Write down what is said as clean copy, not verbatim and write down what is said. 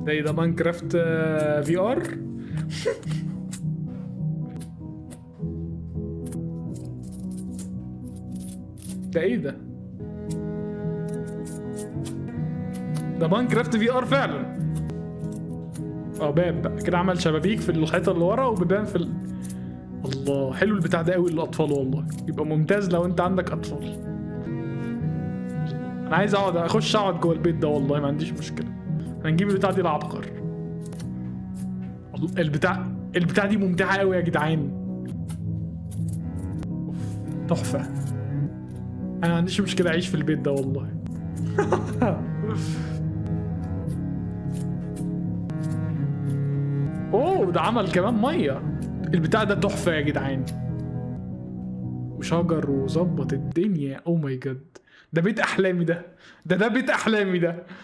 ده ايه ده؟ ماينكرافت في ار. ده ايه ده؟ ده ماينكرافت في ار فعلا. اه باب بقى كده، عمل شبابيك في الحيطه اللي ورا وبيبان في الله حلو البتاع ده قوي للاطفال والله، يبقى ممتاز لو انت عندك اطفال. انا عايز اخش اقعد جوه البيت ده والله، ما عنديش مشكله. هنجيب البتاع دي العبقر. البتاع دي ممتعه قوي يا جدعان. تحفه. انا ما عنديش مشكله اعيش في البيت ده والله. اوه ده عمل كمان ميه. البتاع ده تحفه يا جدعان، وشجر وظبط الدنيا. او ماي جاد، ده بيت احلامي ده. ده بيت احلامي ده.